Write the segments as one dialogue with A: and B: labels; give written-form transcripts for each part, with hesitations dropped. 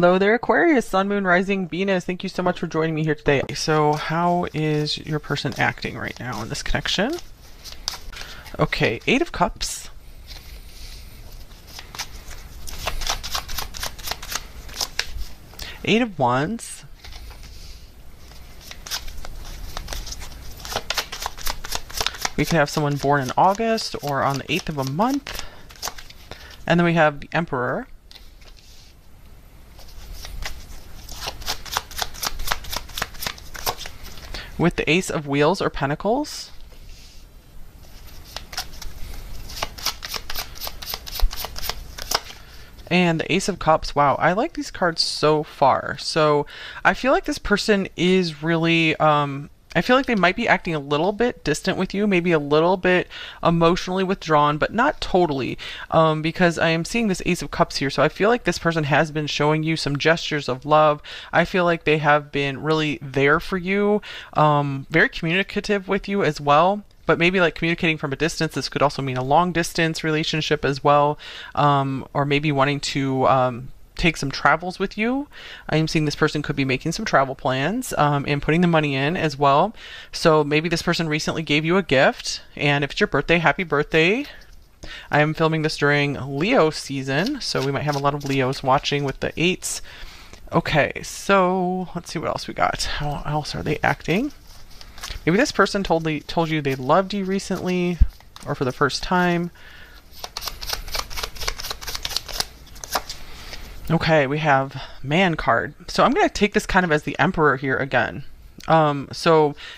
A: Hello there, Aquarius, Sun, Moon, Rising, Venus. Thank you so much for joining me here today. So how is your person acting right now in this connection? Okay, Eight of Cups. Eight of Wands. We could have someone born in August or on the 8th of a month. And then we have the Emperor. With the Ace of Wheels or Pentacles. And the Ace of Cups. Wow, I like these cards so far. So I feel like this person is really, I feel like they might be acting a little bit distant with you, maybe a little bit emotionally withdrawn, but not totally, because I am seeing this Ace of Cups here. So I feel like this person has been showing you some gestures of love. I feel like they have been really there for you, very communicative with you as well. But maybe like communicating from a distance. This could also mean a long distance relationship as well, or maybe wanting to take some travels with you. I am seeing this person could be making some travel plans and putting the money in as well. So maybe this person recently gave you a gift, and if it's your birthday, happy birthday. I am filming this during Leo season, so we might have a lot of Leos watching with the eights. Okay, so let's see what else we got. How else are they acting? Maybe this person told you they loved you recently or for the first time. Okay, we have Man card. So I'm going to take this kind of as the Emperor here again. And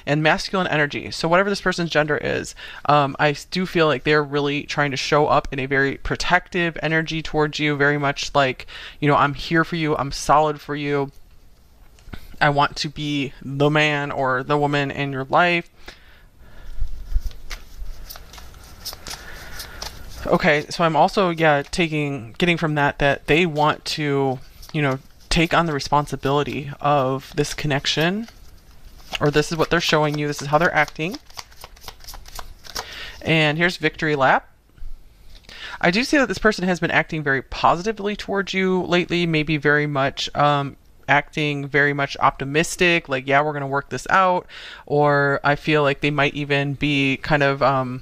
A: masculine energy. So whatever this person's gender is, I do feel like they're really trying to show up in a very protective energy towards you, very much like, you know, I'm here for you, I'm solid for you. I want to be the man or the woman in your life. Okay, so I'm also, getting from that they want to, you know, take on the responsibility of this connection, or this is what they're showing you, this is how they're acting. And here's Victory Lap. I do see that this person has been acting very positively towards you lately, maybe very much, acting very much optimistic, like, yeah, we're going to work this out. Or I feel like they might even be kind of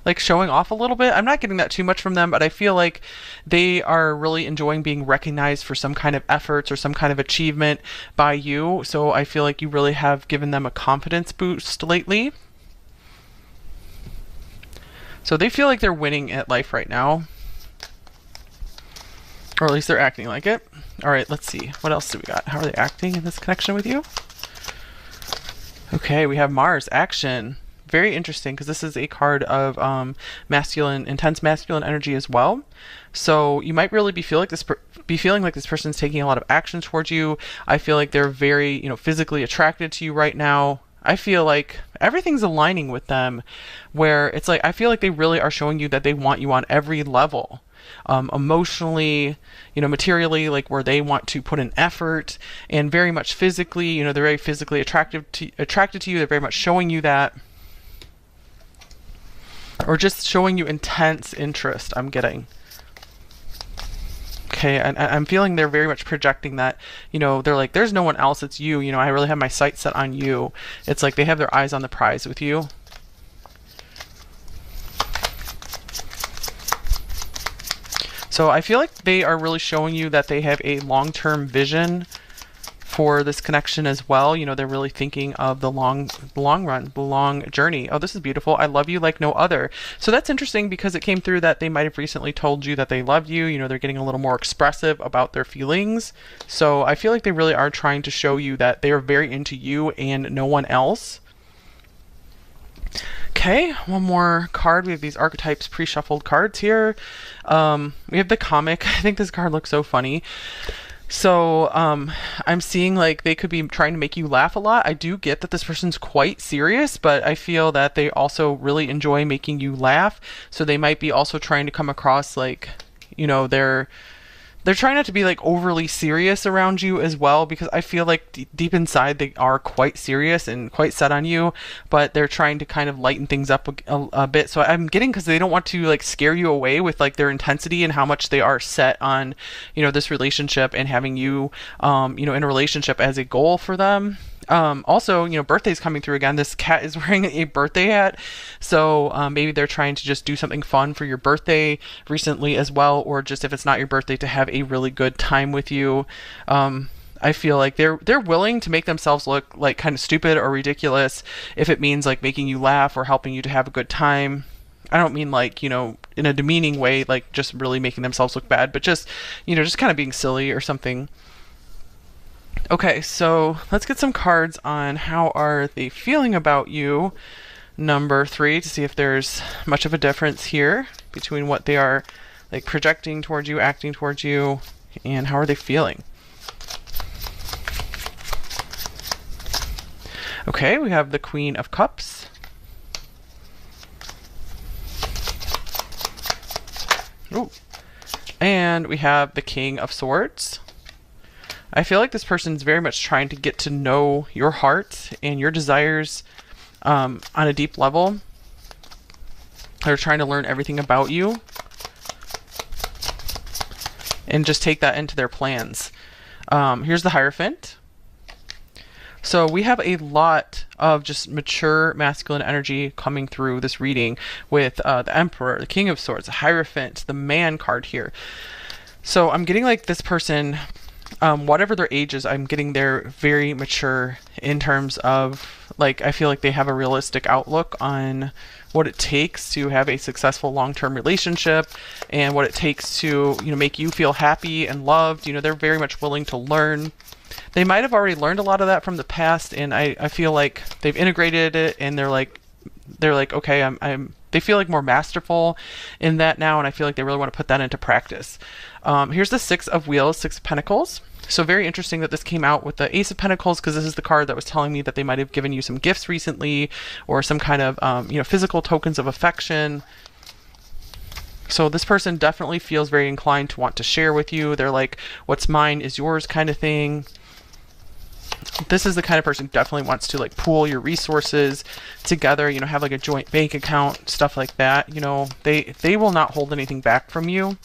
A: like showing off a little bit. I'm not getting that too much from them, but I feel like they are really enjoying being recognized for some kind of efforts or some kind of achievement by you. So I feel like you really have given them a confidence boost lately. So they feel like they're winning at life right now, or at least they're acting like it. All right, let's see. What else do we got? How are they acting in this connection with you? Okay, we have Mars action. Very interesting, because this is a card of intense masculine energy as well. So you might really be feeling like this person's taking a lot of action towards you. I feel like they're very, you know, physically attracted to you right now. I feel like everything's aligning with them, where it's like I feel like they really are showing you that they want you on every level. Emotionally, you know, materially, like where they want to put an effort, and very much physically, you know, they're very physically attracted to you. They're very much showing you that, or just showing you intense interest. I'm getting. Okay, and I'm feeling they're very much projecting that, you know, they're like, there's no one else, it's you, you know, I really have my sights set on you. It's like they have their eyes on the prize with you. So I feel like they are really showing you that they have a long-term vision for this connection as well. You know, they're really thinking of the long run, the long journey. Oh, this is beautiful. I love you like no other. So that's interesting, because it came through that they might have recently told you that they loved you. You know, they're getting a little more expressive about their feelings. So I feel like they really are trying to show you that they are very into you and no one else. Okay, one more card. We have these archetypes pre-shuffled cards here. We have the comic. I think this card looks so funny. So I'm seeing like they could be trying to make you laugh a lot. I do get that this person's quite serious, but I feel that they also really enjoy making you laugh. So they might be also trying to come across like, you know, they're they're trying not to be like overly serious around you as well, because I feel like deep inside they are quite serious and quite set on you, but they're trying to kind of lighten things up a bit. So I'm getting, because they don't want to like scare you away with like their intensity and how much they are set on, this relationship and having you, in a relationship as a goal for them. Also, birthday's coming through again. This cat is wearing a birthday hat. So maybe they're trying to just do something fun for your birthday recently as well, or just if it's not your birthday, to have a really good time with you. I feel like they're willing to make themselves look like kind of stupid or ridiculous if it means like making you laugh or helping you to have a good time. I don't mean like, in a demeaning way, like just really making themselves look bad, but just, just kind of being silly or something. Okay, so let's get some cards on how are they feeling about you, number 3, to see if there's much of a difference here between what they are like projecting towards you, acting towards you, and how are they feeling. Okay, we have the Queen of Cups. Ooh. And we have the King of Swords. I feel like this person's very much trying to get to know your heart and your desires on a deep level. They're trying to learn everything about you and just take that into their plans. Here's the Hierophant. So we have a lot of just mature masculine energy coming through this reading with the Emperor, the King of Swords, the Hierophant, the Man card here. So I'm getting like this person, whatever their age is, I'm getting they're very mature in terms of like, I feel like they have a realistic outlook on what it takes to have a successful long-term relationship and what it takes to, make you feel happy and loved. They're very much willing to learn. They might have already learned a lot of that from the past, and I feel like they've integrated it, and they're like, okay, they feel like more masterful in that now, and I feel like they really want to put that into practice. Here's the Six of Wheels, Six of Pentacles. So very interesting that this came out with the Ace of Pentacles, because this is the card that was telling me that they might have given you some gifts recently or some kind of, physical tokens of affection. So this person definitely feels very inclined to want to share with you. They're like, what's mine is yours kind of thing. This is the kind of person who definitely wants to like pool your resources together, have like a joint bank account, stuff like that. They will not hold anything back from you.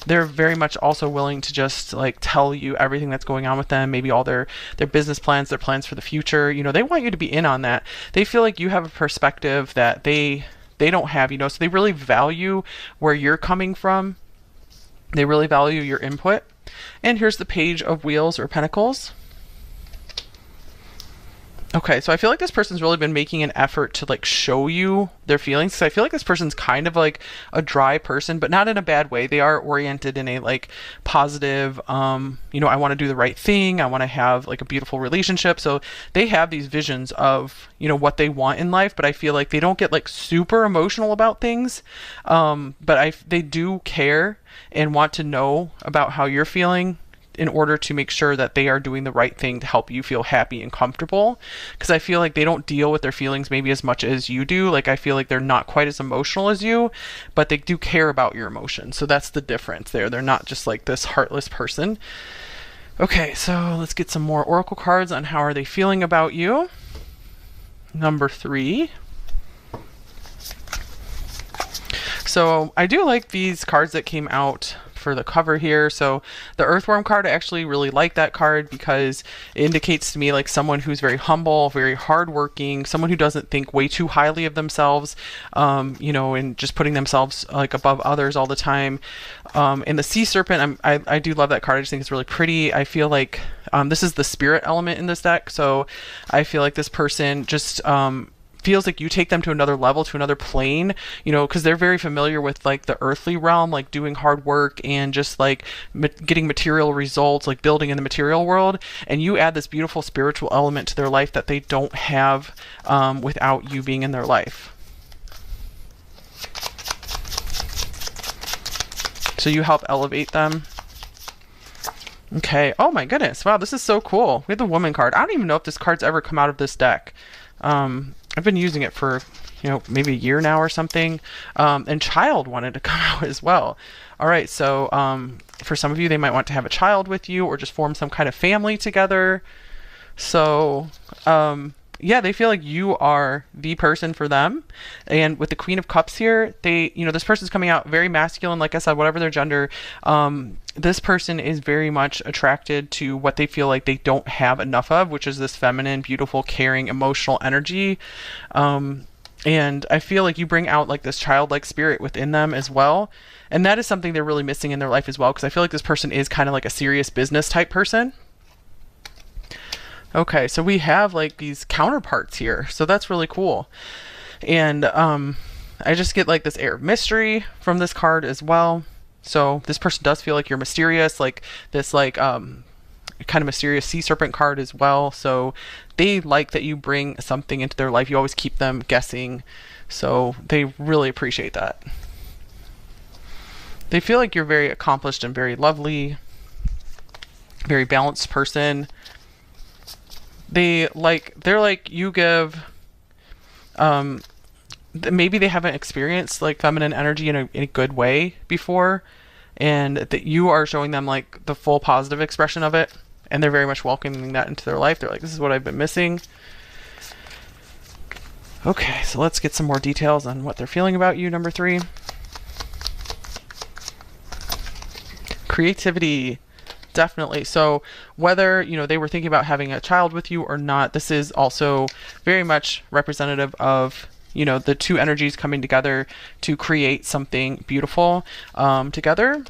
A: They're very much also willing to just like tell you everything that's going on with them, maybe all their business plans, their plans for the future. They want you to be in on that. They feel like you have a perspective that they don't have, so they really value where you're coming from. They really value your input. And here's the Page of Wheels or Pentacles. Okay, so I feel like this person's really been making an effort to like show you their feelings. So I feel like this person's kind of like a dry person, but not in a bad way. They are oriented in a like positive, I want to do the right thing. I want to have like a beautiful relationship. So they have these visions of, what they want in life, but I feel like they don't get like super emotional about things. But they do care and want to know about how you're feeling, in order to make sure that they are doing the right thing to help you feel happy and comfortable. Because I feel like they don't deal with their feelings maybe as much as you do. Like I feel like they're not quite as emotional as you, but they do care about your emotions. So that's the difference there. They're not just like this heartless person. Okay, so let's get some more oracle cards on how are they feeling about you. Number 3. So I do like these cards that came out for the cover here. So the Earthworm card, I actually really like that card because it indicates to me like someone who's very humble, very hardworking, someone who doesn't think way too highly of themselves, and just putting themselves like above others all the time. And the Sea Serpent, I do love that card. I just think it's really pretty. I feel like this is the spirit element in this deck. So I feel like this person just feels like you take them to another level, to another plane, because they're very familiar with like the earthly realm, like doing hard work and just like getting material results, like building in the material world. And you add this beautiful spiritual element to their life that they don't have without you being in their life. So you help elevate them. Okay. Oh my goodness. Wow, this is so cool. We have the Woman card. I don't even know if this card's ever come out of this deck. I've been using it for, maybe a year now or something. And Child wanted to come out as well. All right, so For some of you, they might want to have a child with you or just form some kind of family together. So, yeah, they feel like you are the person for them. And with the Queen of Cups here, this person's coming out very masculine, like I said, whatever their gender. This person is very much attracted to what they feel like they don't have enough of, which is this feminine, beautiful, caring, emotional energy. And I feel like you bring out like this childlike spirit within them as well. And that is something they're really missing in their life as well, because I feel like this person is kind of like a serious business type person. Okay, so we have like these counterparts here. So that's really cool. And I just get like this air of mystery from this card as well. So this person does feel like you're mysterious, like this like kind of mysterious sea serpent card as well. So they like that you bring something into their life. You always keep them guessing. So they really appreciate that. They feel like you're very accomplished and very lovely, very balanced person. They're like you give, maybe they haven't experienced like feminine energy in a good way before, and that you are showing them like the full positive expression of it, and they're very much welcoming that into their life. They're like, this is what I've been missing. Okay, so let's get some more details on what they're feeling about you, number 3. Creativity. Definitely. So whether, they were thinking about having a child with you or not, this is also very much representative of, the two energies coming together to create something beautiful together,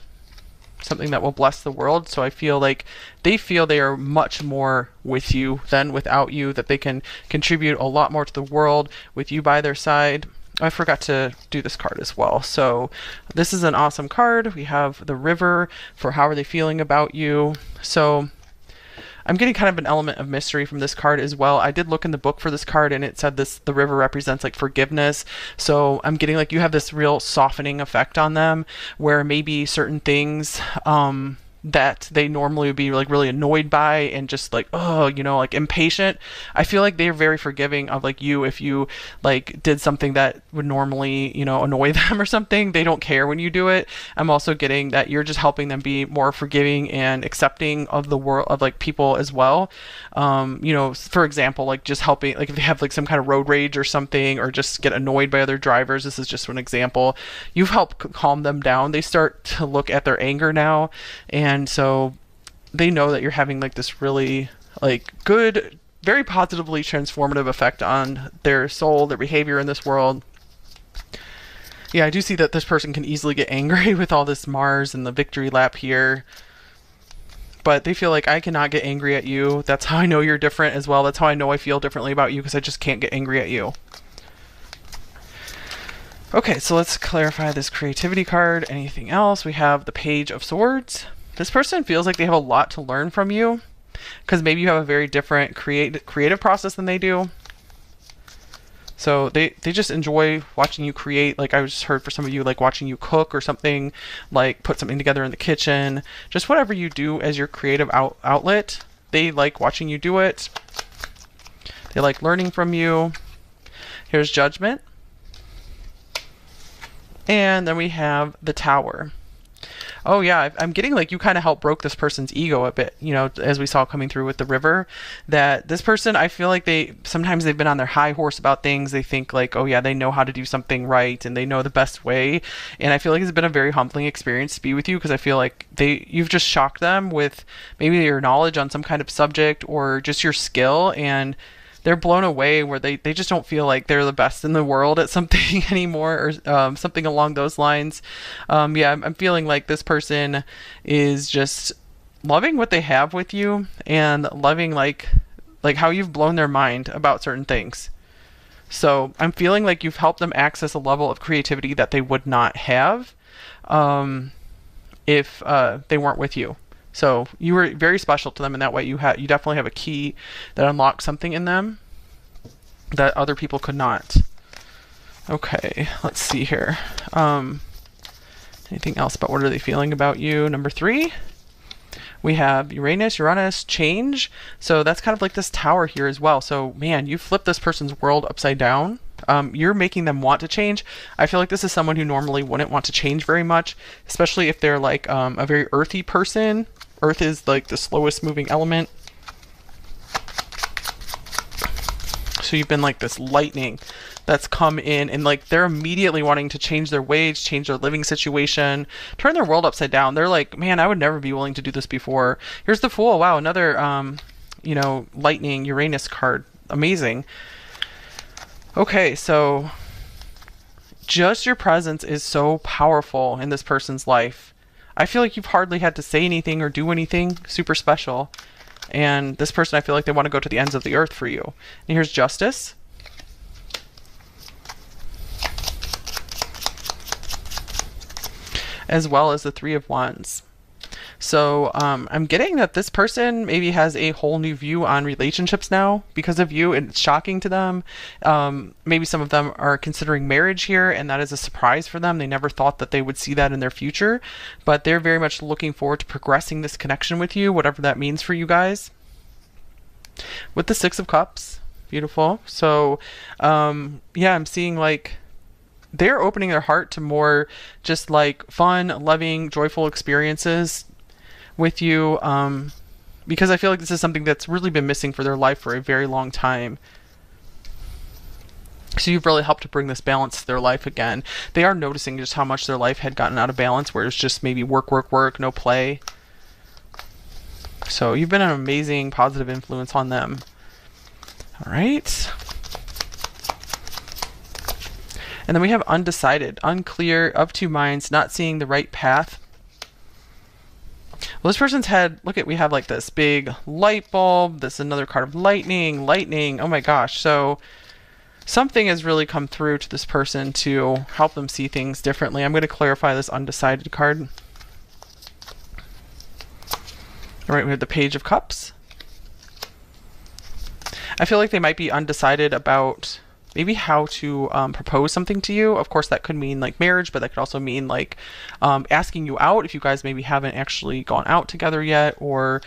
A: something that will bless the world. So I feel like they feel they are much more with you than without you, that they can contribute a lot more to the world with you by their side. I forgot to do this card as well. So this is an awesome card. We have the River for how are they feeling about you. So I'm getting kind of an element of mystery from this card as well. I did look in the book for this card and it said the River represents like forgiveness. So I'm getting like you have this real softening effect on them where maybe certain things that they normally would be like really annoyed by and just like, like impatient. I feel like they're very forgiving of like you if you like did something that would normally, annoy them or something. They don't care when you do it. I'm also getting that you're just helping them be more forgiving and accepting of the world, of like people as well. For example, like just helping, like if they have like some kind of road rage or something, or just get annoyed by other drivers. This is just an example. You've helped calm them down. They start to look at their anger now, and so they know that you're having like this really like good, very positively transformative effect on their soul, their behavior in this world. Yeah, I do see that this person can easily get angry with all this Mars and the victory lap here. But they feel like I cannot get angry at you. That's how I know you're different as well. That's how I know I feel differently about you, because I just can't get angry at you. Okay, so let's clarify this creativity card. Anything else? We have the Page of Swords. This person feels like they have a lot to learn from you, because maybe you have a very different creative process than they do. So they just enjoy watching you create. Like I just heard for some of you, like watching you cook or something, like put something together in the kitchen. Just whatever you do as your creative outlet, they like watching you do it. They like learning from you. Here's Judgment. And then we have the Tower. Oh yeah, I'm getting like you kind of helped broke this person's ego a bit, as we saw coming through with the River, that this person, I feel like sometimes they've been on their high horse about things. They think like, oh yeah, they know how to do something right and they know the best way. And I feel like it's been a very humbling experience to be with you, because I feel like you've just shocked them with maybe your knowledge on some kind of subject or just your skill, and they're blown away where they just don't feel like they're the best in the world at something anymore, or something along those lines. Yeah, I'm feeling like this person is just loving what they have with you and loving like how you've blown their mind about certain things. So I'm feeling like you've helped them access a level of creativity that they would not have if they weren't with you. So you were very special to them in that way. You definitely have a key that unlocks something in them that other people could not. Okay, let's see here. Anything else about what are they feeling about you? Number 3, we have Uranus, change. So that's kind of like this Tower here as well. So man, you flipped this person's world upside down. You're making them want to change. I feel like this is someone who normally wouldn't want to change very much, especially if they're like a very earthy person. Earth is like the slowest moving element. So you've been like this lightning that's come in, and like they're immediately wanting to change their ways, change their living situation, turn their world upside down. They're like, man, I would never be willing to do this before. Here's the Fool. Wow, another lightning Uranus card. Amazing. Okay, so just your presence is so powerful in this person's life. I feel like you've hardly had to say anything or do anything super special. And this person, I feel like they want to go to the ends of the earth for you. And here's Justice. As well as the Three of Wands. So I'm getting that this person maybe has a whole new view on relationships now because of you, and it's shocking to them. Maybe some of them are considering marriage here, and that is a surprise for them. They never thought that they would see that in their future, but they're very much looking forward to progressing this connection with you, whatever that means for you guys. With the Six of Cups, beautiful. So yeah, I'm seeing like they're opening their heart to more just like fun, loving, joyful experiences with you, because I feel like this is something that's really been missing for their life for a very long time. So you've really helped to bring this balance to their life again. They are noticing just how much their life had gotten out of balance, where it's just maybe work, work, work, no play. So you've been an amazing positive influence on them. All right. And then we have undecided, unclear, of two minds, not seeing the right path. Well, this person's had, look at, we have like this big light bulb. This is another card of lightning, lightning. Oh my gosh. So something has really come through to this person to help them see things differently. I'm going to clarify this undecided card. All right, we have the Page of Cups. I feel like they might be undecided about maybe how to propose something to you. Of course, that could mean like marriage, but that could also mean like asking you out if you guys maybe haven't actually gone out together yet, or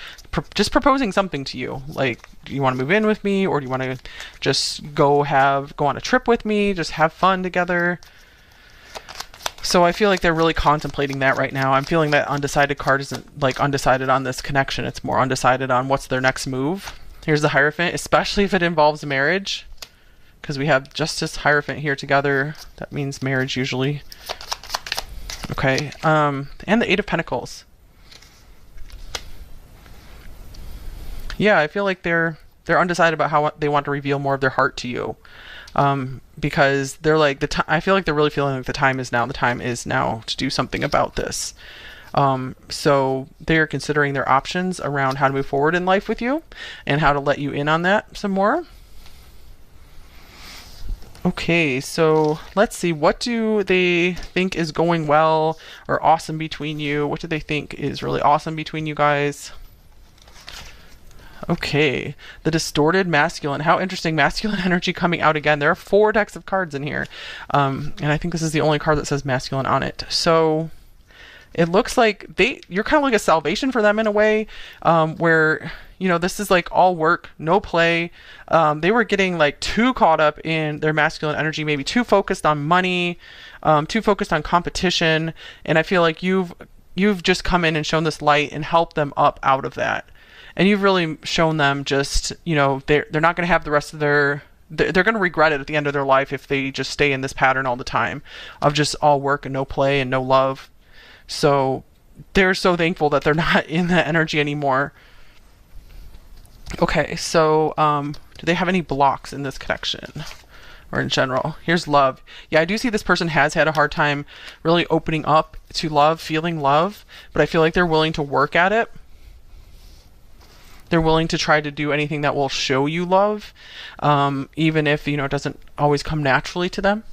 A: just proposing something to you. Like, do you want to move in with me, or do you want to just go on a trip with me, just have fun together? So I feel like they're really contemplating that right now. I'm feeling that undecided card isn't like undecided on this connection. It's more undecided on what's their next move. Here's the Hierophant, especially if it involves marriage, because we have Justice, Hierophant here together. That means marriage usually. Okay, and the Eight of Pentacles. Yeah, I feel like they're undecided about how they want to reveal more of their heart to you, because they're like I feel like they're really feeling like the time is now. The time is now to do something about this. So they're considering their options around how to move forward in life with you and how to let you in on that some more. Okay, so let's see. What do they think is going well or awesome between you? What do they think is really awesome between you guys? Okay, the Distorted Masculine. How interesting, masculine energy coming out again. There are 4 decks of cards in here. And I think this is the only card that says masculine on it. So it looks like you're kind of like a salvation for them in a way, where, you know, this is like all work, no play. They were getting like too caught up in their masculine energy, maybe too focused on money, too focused on competition. And I feel like you've just come in and shown this light and helped them up out of that. And you've really shown them just, you know, they're not going to have the rest of they're going to regret it at the end of their life if they just stay in this pattern all the time of just all work and no play and no love. So they're so thankful that they're not in that energy anymore. Okay, so do they have any blocks in this connection or in general? Here's Love. Yeah, I do see this person has had a hard time really opening up to love, feeling love, but I feel like they're willing to work at it. They're willing to try to do anything that will show you love, even if, you know, it doesn't always come naturally to them.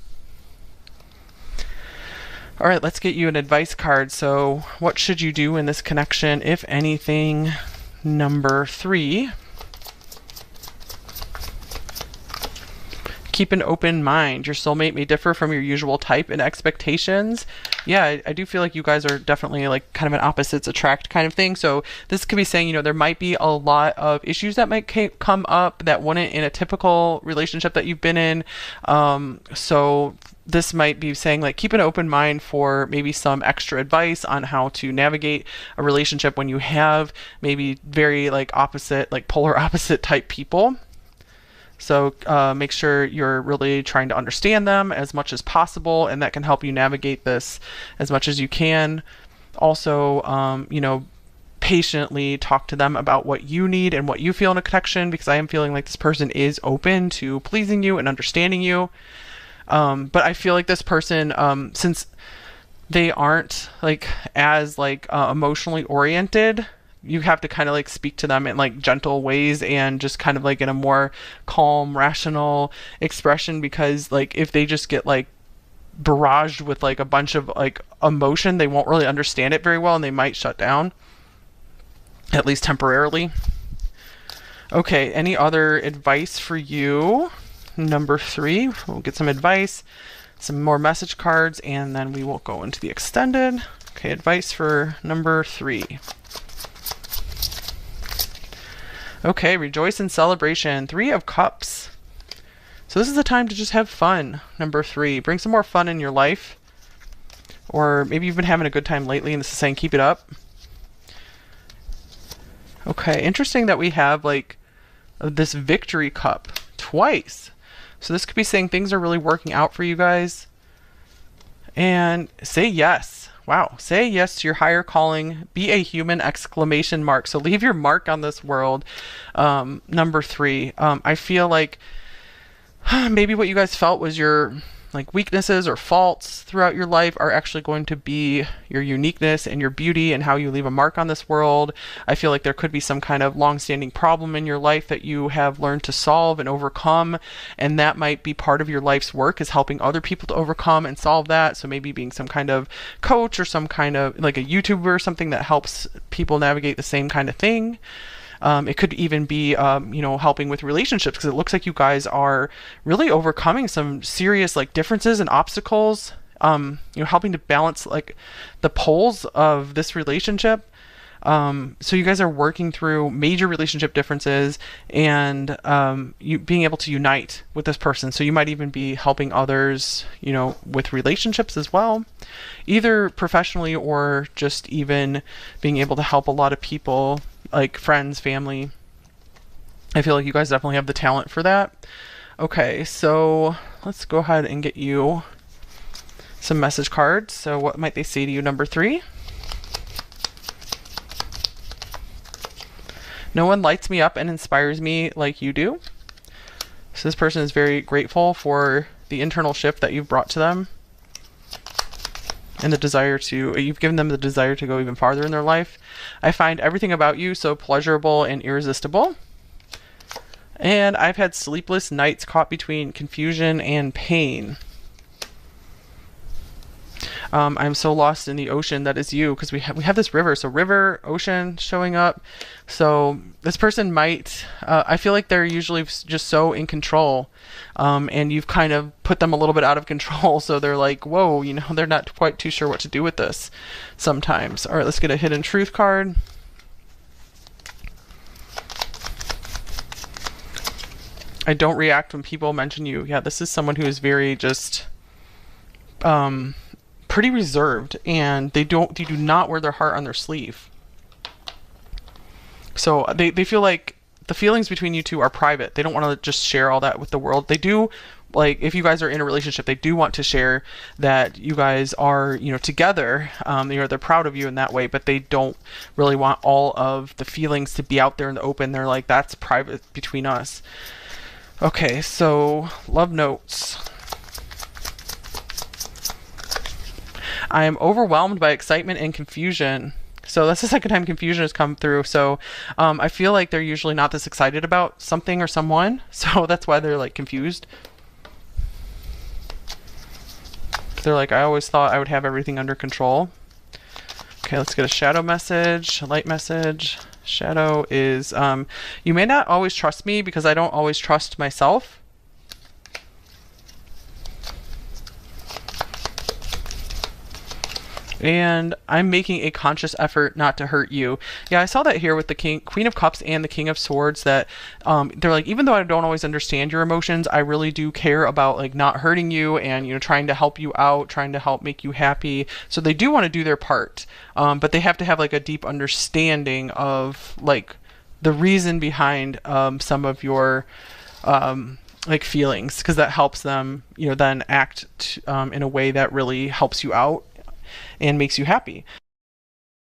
A: All right, let's get you an advice card. So what should you do in this connection, if anything? Number 3. keep an open mind. Your soulmate may differ from your usual type and expectations. Yeah, I do feel like you guys are definitely like kind of an opposites attract kind of thing. So this could be saying, you know, there might be a lot of issues that might come up that wouldn't in a typical relationship that you've been in. So this might be saying like keep an open mind for maybe some extra advice on how to navigate a relationship when you have maybe very like opposite, like polar opposite type people. So make sure you're really trying to understand them as much as possible, and that can help you navigate this as much as you can. Also, you know, patiently talk to them about what you need and what you feel in a connection, because I am feeling like this person is open to pleasing you and understanding you. But I feel like this person, since they aren't like as like emotionally oriented, you have to kind of like speak to them in like gentle ways and just kind of like in a more calm, rational expression, because like if they just get like barraged with like a bunch of like emotion, they won't really understand it very well and they might shut down, at least temporarily. Okay, any other advice for you? Number 3, we'll get some advice, some more message cards, and then we will go into the extended. Okay, advice for number 3. Okay, rejoice in celebration. 3 of Cups. So this is the time to just have fun. Number 3, bring some more fun in your life. Or maybe you've been having a good time lately and this is saying keep it up. Okay, interesting that we have like this victory cup twice. So this could be saying things are really working out for you guys. And say yes. Wow. Say yes to your higher calling. Be a human, exclamation mark. So leave your mark on this world. Number 3. I feel like maybe what you guys felt was your like weaknesses or faults throughout your life are actually going to be your uniqueness and your beauty and how you leave a mark on this world. I feel like there could be some kind of long-standing problem in your life that you have learned to solve and overcome, and that might be part of your life's work, is helping other people to overcome and solve that. So maybe being some kind of coach or some kind of like a YouTuber or something that helps people navigate the same kind of thing. It could even be, you know, helping with relationships, because it looks like you guys are really overcoming some serious like differences and obstacles, you know, helping to balance like the poles of this relationship. So you guys are working through major relationship differences and you being able to unite with this person. So you might even be helping others, you know, with relationships as well, either professionally or just even being able to help a lot of people, like friends, family. I feel like you guys definitely have the talent for that. Okay, so let's go ahead and get you some message cards. So what might they say to you, number 3? No one lights me up and inspires me like you do. So this person is very grateful for the internal shift that you've brought to them and the desire to, you've given them the desire to go even farther in their life. I find everything about you so pleasurable and irresistible. And I've had sleepless nights caught between confusion and pain. I'm so lost in the ocean that is you, because we have this river. So river, ocean showing up. So this person might, I feel like they're usually just so in control, and you've kind of put them a little bit out of control. So they're like, whoa, you know, they're not quite too sure what to do with this sometimes. All right, let's get a hidden truth card. I don't react when people mention you. Yeah, this is someone who is very just, pretty reserved, and they do not wear their heart on their sleeve. So they feel like the feelings between you two are private. They don't want to just share all that with the world. They do, like, if you guys are in a relationship, they do want to share that you guys are, you know, together. You know, they're proud of you in that way, but they don't really want all of the feelings to be out there in the open. They're like, that's private between us. Okay, so love notes. I am overwhelmed by excitement and confusion. So that's the second time confusion has come through. So I feel like they're usually not this excited about something or someone. So that's why they're like confused. They're like, I always thought I would have everything under control. Okay, let's get a shadow message, a light message. Shadow is, you may not always trust me because I don't always trust myself. And I'm making a conscious effort not to hurt you. Yeah, I saw that here with the Queen of Cups and the King of Swords, that they're like, even though I don't always understand your emotions, I really do care about like not hurting you and, you know, trying to help you out, trying to help make you happy. So they do want to do their part, but they have to have like a deep understanding of like the reason behind some of your like feelings, because that helps them, you know, then act in a way that really helps you out and makes you happy.